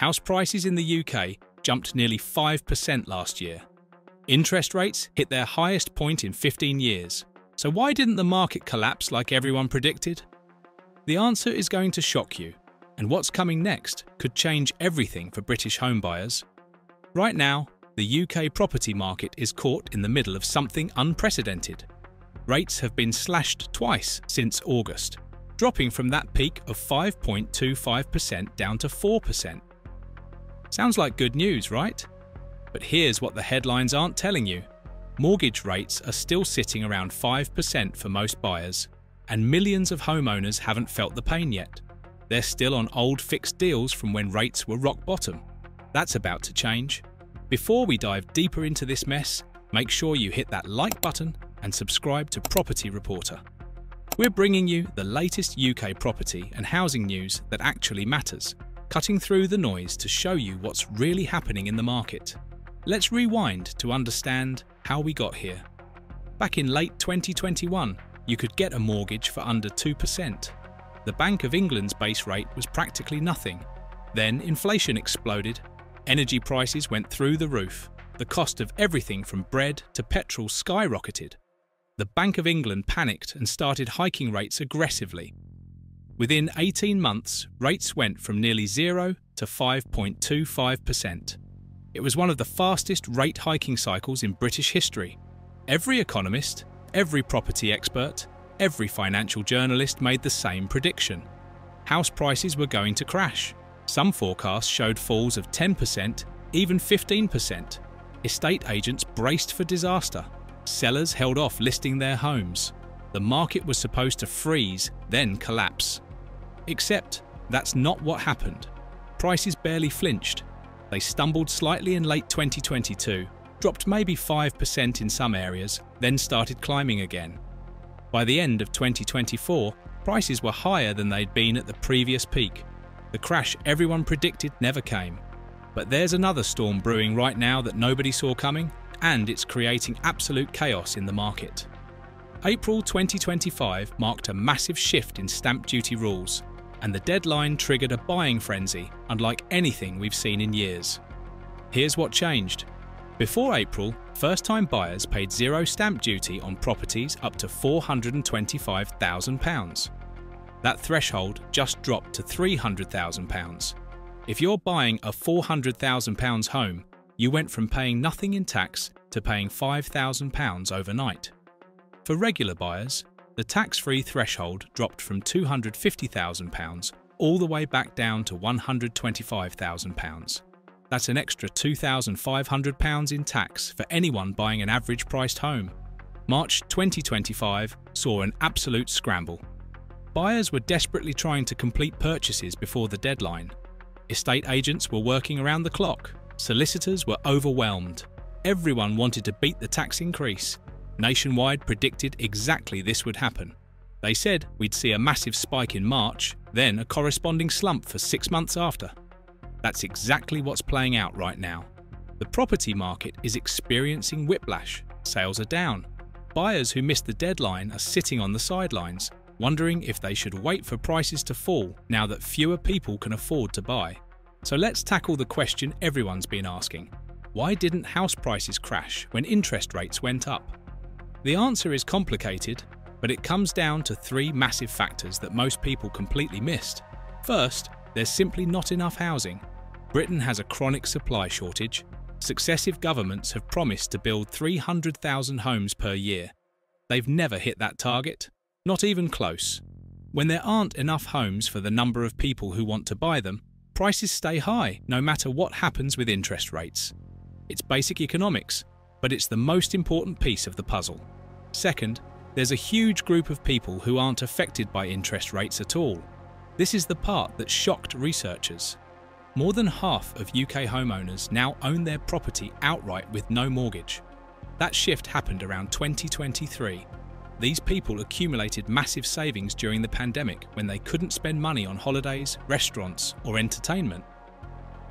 House prices in the UK jumped nearly 5% last year. Interest rates hit their highest point in 15 years. So why didn't the market collapse like everyone predicted? The answer is going to shock you, and what's coming next could change everything for British homebuyers. Right now, the UK property market is caught in the middle of something unprecedented. Rates have been slashed twice since August, dropping from that peak of 5.25% down to 4%. Sounds like good news, right? But here's what the headlines aren't telling you. Mortgage rates are still sitting around 5% for most buyers, and millions of homeowners haven't felt the pain yet. They're still on old fixed deals from when rates were rock bottom. That's about to change. Before we dive deeper into this mess, make sure you hit that like button and subscribe to Property Reporter. We're bringing you the latest UK property and housing news that actually matters, cutting through the noise to show you what's really happening in the market. Let's rewind to understand how we got here. Back in late 2021, you could get a mortgage for under 2%. The Bank of England's base rate was practically nothing. Then inflation exploded, energy prices went through the roof, the cost of everything from bread to petrol skyrocketed. The Bank of England panicked and started hiking rates aggressively. Within 18 months, rates went from nearly 0 to 5.25%. It was one of the fastest rate hiking cycles in British history. Every economist, every property expert, every financial journalist made the same prediction. House prices were going to crash. Some forecasts showed falls of 10%, even 15%. Estate agents braced for disaster. Sellers held off listing their homes. The market was supposed to freeze, then collapse. Except that's not what happened. Prices barely flinched. They stumbled slightly in late 2022, dropped maybe 5% in some areas, then started climbing again. By the end of 2024, prices were higher than they'd been at the previous peak. The crash everyone predicted never came. But there's another storm brewing right now that nobody saw coming, and it's creating absolute chaos in the market. April 2025 marked a massive shift in stamp duty rules, and the deadline triggered a buying frenzy unlike anything we've seen in years. Here's what changed. Before April, first-time buyers paid zero stamp duty on properties up to £425,000. That threshold just dropped to £300,000. If you're buying a £400,000 home, you went from paying nothing in tax to paying £5,000 overnight. For regular buyers, the tax-free threshold dropped from £250,000 all the way back down to £125,000. That's an extra £2,500 in tax for anyone buying an average-priced home. March 2025 saw an absolute scramble. Buyers were desperately trying to complete purchases before the deadline. Estate agents were working around the clock. Solicitors were overwhelmed. Everyone wanted to beat the tax increase. Nationwide predicted exactly this would happen. They said we'd see a massive spike in March, then a corresponding slump for 6 months after. That's exactly what's playing out right now. The property market is experiencing whiplash. Sales are down. Buyers who missed the deadline are sitting on the sidelines, wondering if they should wait for prices to fall now that fewer people can afford to buy. So let's tackle the question everyone's been asking. Why didn't house prices crash when interest rates went up? The answer is complicated, but it comes down to 3 massive factors that most people completely missed. First, there's simply not enough housing. Britain has a chronic supply shortage. Successive governments have promised to build 300,000 homes per year. They've never hit that target, not even close. When there aren't enough homes for the number of people who want to buy them, prices stay high no matter what happens with interest rates. It's basic economics, but it's the most important piece of the puzzle. Second, there's a huge group of people who aren't affected by interest rates at all. This is the part that shocked researchers. More than half of UK homeowners now own their property outright with no mortgage. That shift happened around 2023. These people accumulated massive savings during the pandemic when they couldn't spend money on holidays, restaurants, or entertainment.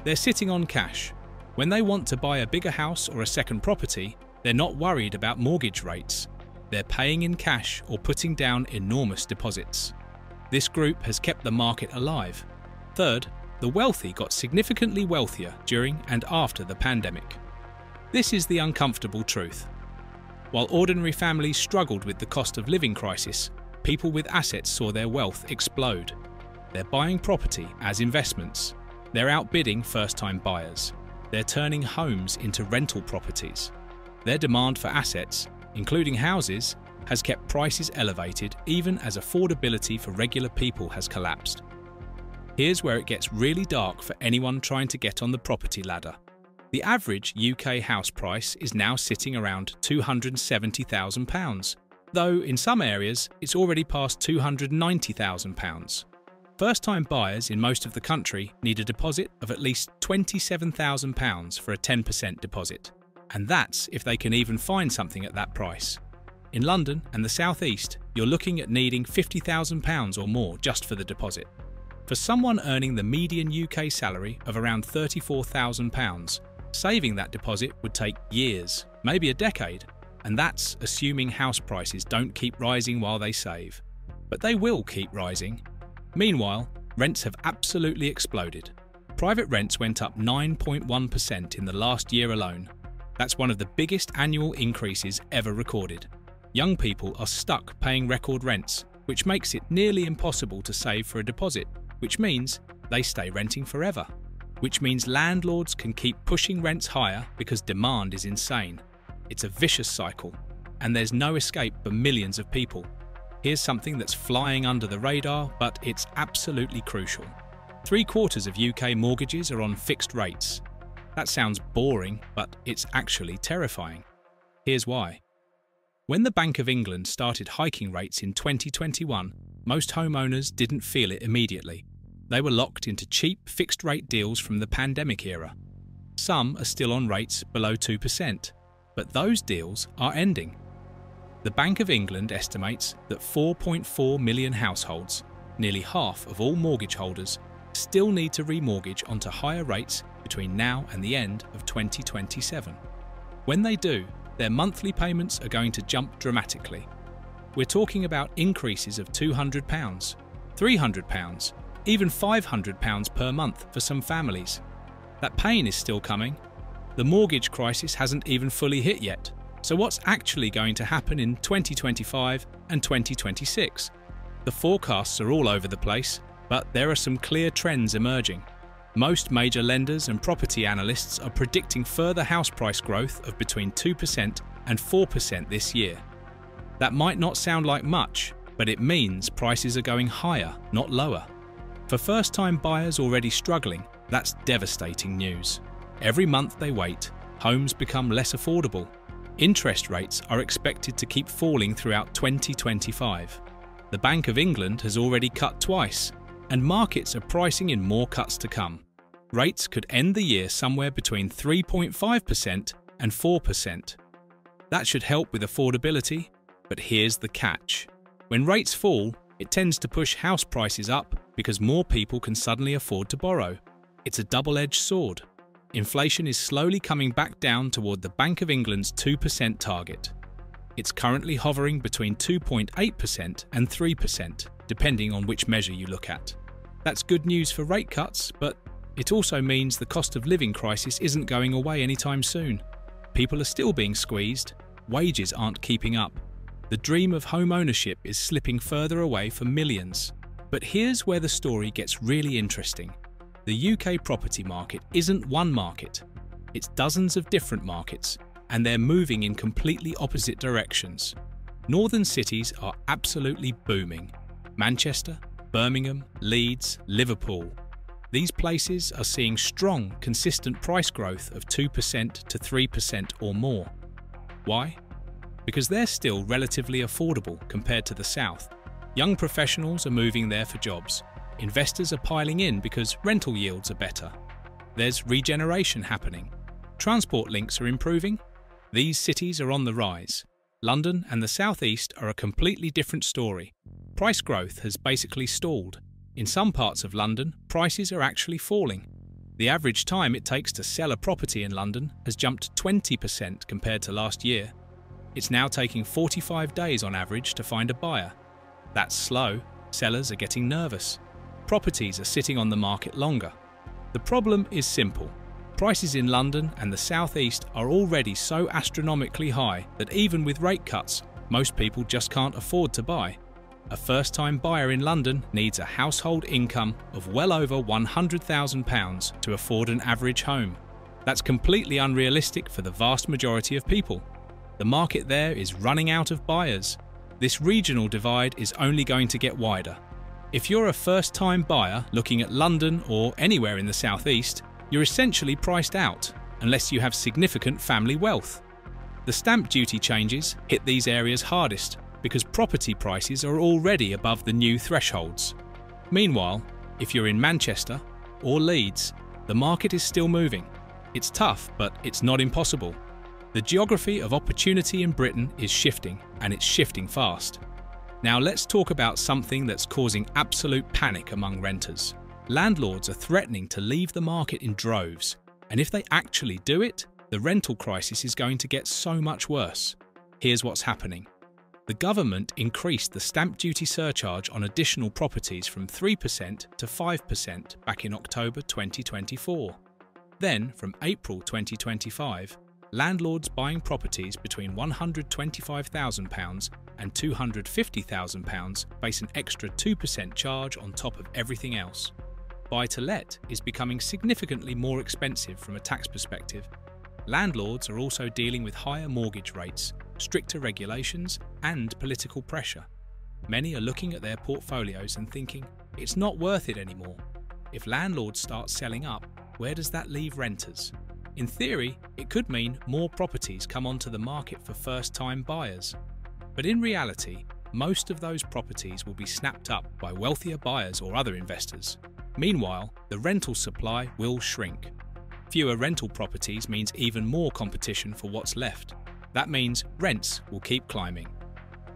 They're sitting on cash. When they want to buy a bigger house or a second property, they're not worried about mortgage rates. They're paying in cash or putting down enormous deposits. This group has kept the market alive. Third, the wealthy got significantly wealthier during and after the pandemic. This is the uncomfortable truth. While ordinary families struggled with the cost of living crisis, people with assets saw their wealth explode. They're buying property as investments. They're outbidding first-time buyers. They're turning homes into rental properties. Their demand for assets, including houses, has kept prices elevated even as affordability for regular people has collapsed. Here's where it gets really dark for anyone trying to get on the property ladder. The average UK house price is now sitting around £270,000, though in some areas it's already past £290,000. First-time buyers in most of the country need a deposit of at least £27,000 for a 10% deposit, and that's if they can even find something at that price. In London and the South East, you're looking at needing £50,000 or more just for the deposit. For someone earning the median UK salary of around £34,000, saving that deposit would take years, maybe a decade, and that's assuming house prices don't keep rising while they save. But they will keep rising. Meanwhile, rents have absolutely exploded. Private rents went up 9.1% in the last year alone. That's one of the biggest annual increases ever recorded. Young people are stuck paying record rents, which makes it nearly impossible to save for a deposit, which means they stay renting forever. Which means landlords can keep pushing rents higher because demand is insane. It's a vicious cycle, and there's no escape for millions of people. Here's something that's flying under the radar, but it's absolutely crucial. 3/4 of UK mortgages are on fixed rates. That sounds boring, but it's actually terrifying. Here's why. When the Bank of England started hiking rates in 2021, most homeowners didn't feel it immediately. They were locked into cheap fixed-rate deals from the pandemic era. Some are still on rates below 2%, but those deals are ending. The Bank of England estimates that 4.4 million households, nearly half of all mortgage holders, still need to remortgage onto higher rates between now and the end of 2027. When they do, their monthly payments are going to jump dramatically. We're talking about increases of £200, £300, even £500 per month for some families. That pain is still coming. The mortgage crisis hasn't even fully hit yet. So what's actually going to happen in 2025 and 2026? The forecasts are all over the place, but there are some clear trends emerging. Most major lenders and property analysts are predicting further house price growth of between 2% and 4% this year. That might not sound like much, but it means prices are going higher, not lower. For first-time buyers already struggling, that's devastating news. Every month they wait, homes become less affordable. Interest rates are expected to keep falling throughout 2025. The Bank of England has already cut twice, and markets are pricing in more cuts to come. Rates could end the year somewhere between 3.5% and 4%. That should help with affordability, but here's the catch. When rates fall, it tends to push house prices up because more people can suddenly afford to borrow. It's a double-edged sword. Inflation is slowly coming back down toward the Bank of England's 2% target. It's currently hovering between 2.8% and 3%, depending on which measure you look at. That's good news for rate cuts, but it also means the cost of living crisis isn't going away anytime soon. People are still being squeezed, wages aren't keeping up. The dream of home ownership is slipping further away for millions. But here's where the story gets really interesting. The UK property market isn't one market. It's dozens of different markets, and they're moving in completely opposite directions. Northern cities are absolutely booming. Manchester, Birmingham, Leeds, Liverpool. These places are seeing strong, consistent price growth of 2% to 3% or more. Why? Because they're still relatively affordable compared to the south. Young professionals are moving there for jobs. Investors are piling in because rental yields are better. There's regeneration happening. Transport links are improving. These cities are on the rise. London and the South East are a completely different story. Price growth has basically stalled. In some parts of London, prices are actually falling. The average time it takes to sell a property in London has jumped 20% compared to last year. It's now taking 45 days on average to find a buyer. That's slow. Sellers are getting nervous. Properties are sitting on the market longer. The problem is simple. Prices in London and the South East are already so astronomically high that even with rate cuts, most people just can't afford to buy. A first-time buyer in London needs a household income of well over £100,000 to afford an average home. That's completely unrealistic for the vast majority of people. The market there is running out of buyers. This regional divide is only going to get wider. If you're a first-time buyer looking at London or anywhere in the South East, you're essentially priced out unless you have significant family wealth. The stamp duty changes hit these areas hardest because property prices are already above the new thresholds. Meanwhile, if you're in Manchester or Leeds, the market is still moving. It's tough, but it's not impossible. The geography of opportunity in Britain is shifting, and it's shifting fast. Now let's talk about something that's causing absolute panic among renters. Landlords are threatening to leave the market in droves, and if they actually do it, the rental crisis is going to get so much worse. Here's what's happening. The government increased the stamp duty surcharge on additional properties from 3% to 5% back in October 2024. Then, from April 2025, landlords buying properties between £125,000 and £250,000 face an extra 2% charge on top of everything else. Buy-to-let is becoming significantly more expensive from a tax perspective. Landlords are also dealing with higher mortgage rates, stricter regulations, and political pressure. Many are looking at their portfolios and thinking, it's not worth it anymore. If landlords start selling up, where does that leave renters? In theory, it could mean more properties come onto the market for first-time buyers. But in reality, most of those properties will be snapped up by wealthier buyers or other investors. Meanwhile, the rental supply will shrink. Fewer rental properties means even more competition for what's left. That means rents will keep climbing.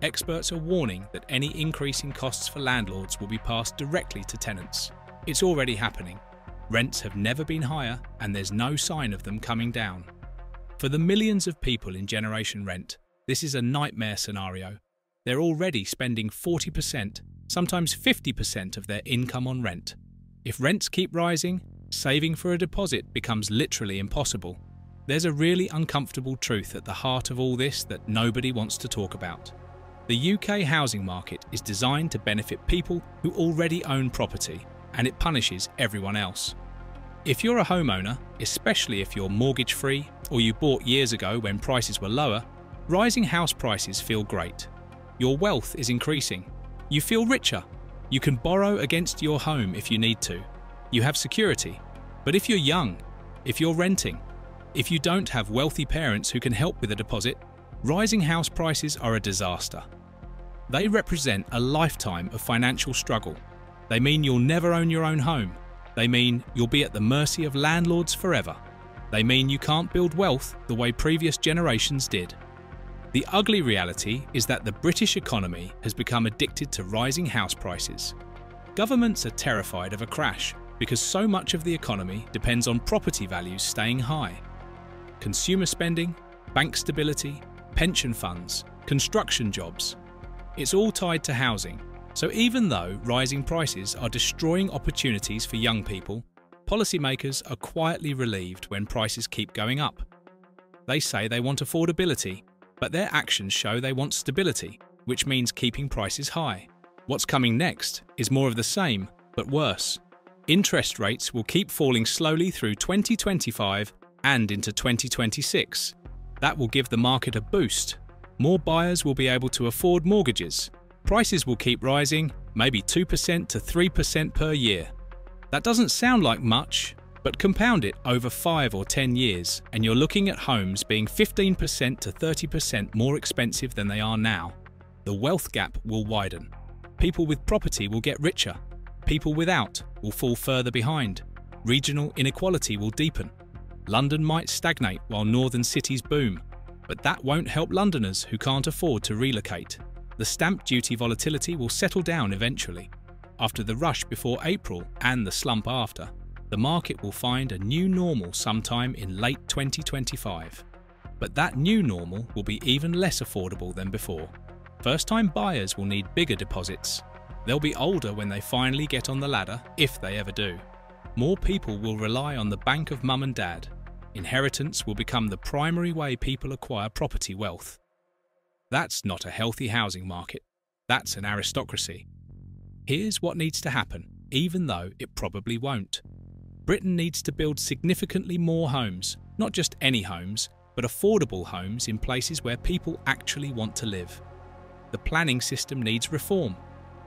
Experts are warning that any increase in costs for landlords will be passed directly to tenants. It's already happening. Rents have never been higher, and there's no sign of them coming down. For the millions of people in Generation Rent, this is a nightmare scenario. They're already spending 40%, sometimes 50% of their income on rent. If rents keep rising, saving for a deposit becomes literally impossible. There's a really uncomfortable truth at the heart of all this that nobody wants to talk about. The UK housing market is designed to benefit people who already own property, and it punishes everyone else. If you're a homeowner, especially if you're mortgage-free or you bought years ago when prices were lower, rising house prices feel great. Your wealth is increasing. You feel richer. You can borrow against your home if you need to. You have security. But if you're young, if you're renting, if you don't have wealthy parents who can help with a deposit, rising house prices are a disaster. They represent a lifetime of financial struggle. They mean you'll never own your own home. They mean you'll be at the mercy of landlords forever. They mean you can't build wealth the way previous generations did. The ugly reality is that the British economy has become addicted to rising house prices. Governments are terrified of a crash because so much of the economy depends on property values staying high. Consumer spending, bank stability, pension funds, construction jobs. It's all tied to housing. So even though rising prices are destroying opportunities for young people, policymakers are quietly relieved when prices keep going up. They say they want affordability, but their actions show they want stability, which means keeping prices high. What's coming next is more of the same, but worse. Interest rates will keep falling slowly through 2025 and into 2026. That will give the market a boost. More buyers will be able to afford mortgages. Prices will keep rising, maybe 2% to 3% per year. That doesn't sound like much, but compound it over 5 or 10 years and you're looking at homes being 15% to 30% more expensive than they are now. The wealth gap will widen. People with property will get richer. People without will fall further behind. Regional inequality will deepen. London might stagnate while northern cities boom, but that won't help Londoners who can't afford to relocate. The stamp duty volatility will settle down eventually. After the rush before April and the slump after, the market will find a new normal sometime in late 2025. But that new normal will be even less affordable than before. First-time buyers will need bigger deposits. They'll be older when they finally get on the ladder, if they ever do. More people will rely on the bank of mum and dad. Inheritance will become the primary way people acquire property wealth. That's not a healthy housing market. That's an aristocracy. Here's what needs to happen, even though it probably won't. Britain needs to build significantly more homes, not just any homes, but affordable homes in places where people actually want to live. The planning system needs reform.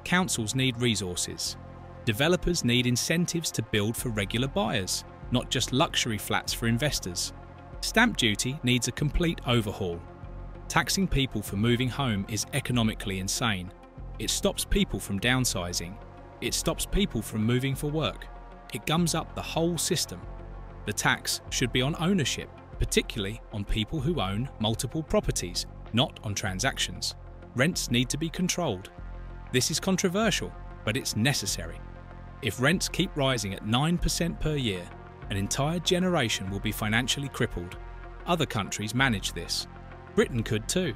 Councils need resources. Developers need incentives to build for regular buyers, not just luxury flats for investors. Stamp duty needs a complete overhaul. Taxing people for moving home is economically insane. It stops people from downsizing. It stops people from moving for work. It gums up the whole system. The tax should be on ownership, particularly on people who own multiple properties, not on transactions. Rents need to be controlled. This is controversial, but it's necessary. If rents keep rising at 9% per year, an entire generation will be financially crippled. Other countries manage this. Britain could too.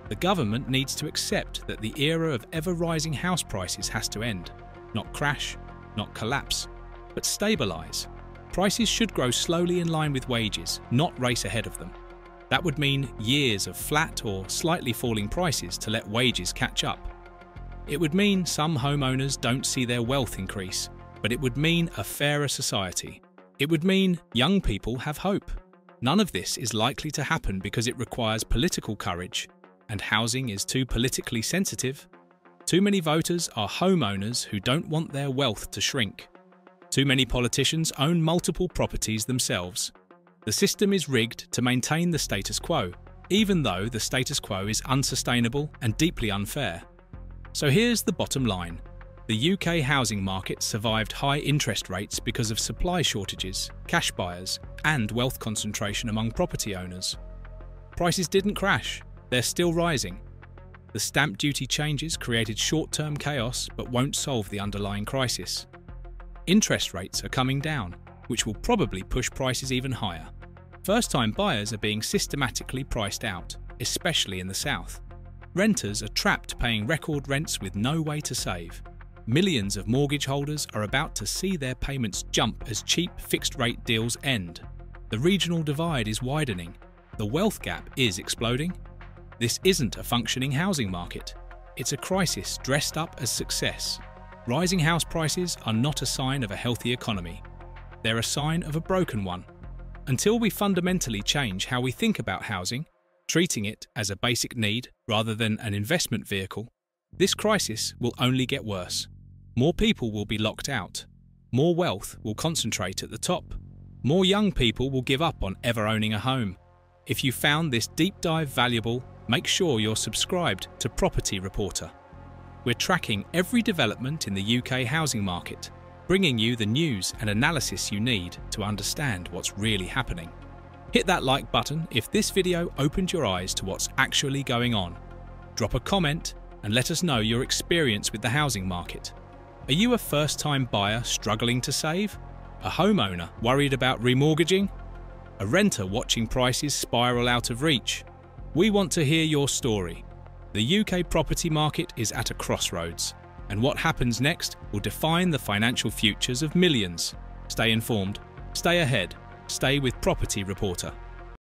The government needs to accept that the era of ever-rising house prices has to end. Not crash, not collapse, but stabilise. Prices should grow slowly in line with wages, not race ahead of them. That would mean years of flat or slightly falling prices to let wages catch up. It would mean some homeowners don't see their wealth increase, but it would mean a fairer society. It would mean young people have hope. None of this is likely to happen because it requires political courage, and housing is too politically sensitive. Too many voters are homeowners who don't want their wealth to shrink. Too many politicians own multiple properties themselves. The system is rigged to maintain the status quo, even though the status quo is unsustainable and deeply unfair. So here's the bottom line. The UK housing market survived high interest rates because of supply shortages, cash buyers, and wealth concentration among property owners. Prices didn't crash, they're still rising. The stamp duty changes created short-term chaos but won't solve the underlying crisis. Interest rates are coming down, which will probably push prices even higher. First-time buyers are being systematically priced out, especially in the south. Renters are trapped paying record rents with no way to save. Millions of mortgage holders are about to see their payments jump as cheap fixed-rate deals end. The regional divide is widening. The wealth gap is exploding. This isn't a functioning housing market. It's a crisis dressed up as success. Rising house prices are not a sign of a healthy economy. They're a sign of a broken one. Until we fundamentally change how we think about housing, treating it as a basic need rather than an investment vehicle, this crisis will only get worse. More people will be locked out. More wealth will concentrate at the top. More young people will give up on ever owning a home. If you found this deep dive valuable, make sure you're subscribed to Property Reporter. We're tracking every development in the UK housing market, bringing you the news and analysis you need to understand what's really happening. Hit that like button if this video opened your eyes to what's actually going on. Drop a comment and let us know your experience with the housing market. Are you a first-time buyer struggling to save? A homeowner worried about remortgaging? A renter watching prices spiral out of reach? We want to hear your story. The UK property market is at a crossroads, and what happens next will define the financial futures of millions. Stay informed, stay ahead, stay with Property Reporter.